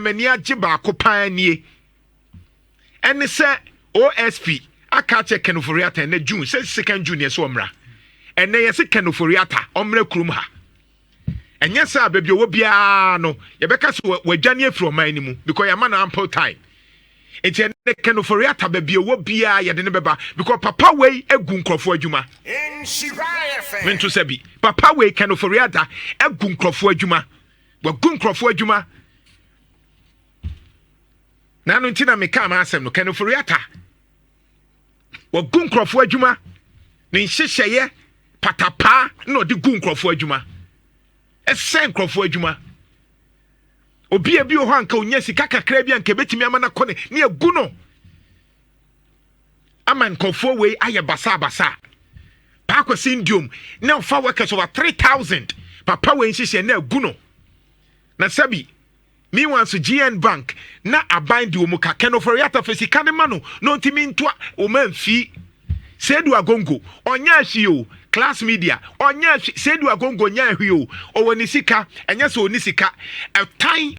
mani agye baako paa nie ɛne sɛ OSP aka che Ken Ofori-Atta na June sɛ second June so omra ɛnɛ yɛ se Ken Ofori-Atta omra kurum ha ɛnyɛ sɛ baabi wo bia no yɛbɛka sɛ wadwane afiri ɔman ni mu because yɛma no ample time enti ɛnɛ Ken Ofori-Atta baabi wo bia yɛde ne bɛba because papa wei egu nkrɔfo adwuma mento sɛ bi papa wei Ken Ofori-Atta egu nkrɔfo adwuma wagu nkrɔfo adwuma na no ntina meka ma asɛm no Ken Ofori-Atta wagu nkrɔfo adwuma ne nhyehyɛyɛ patapa na ɔde gu nkrɔfo adwuma ɛsɛn nkrɔfo adwuma obi ebi ho anka onya sika kakra bi anka betimi ama na kɔne ne agu no ama nkrɔfo wei ayɛ basa paako sindium na ofa workers over 3000 papa wei nhyehyɛ na agu no na sabi meanwhile so GN Bank na aban di omu ka Ken Ofori-Atta fesika ne ma no no ntimi ntoa o manfi Sedu Agongo onya ahwi o class media onya Sedu Agongo nya ahwi o o woni sika enya so oni sika a time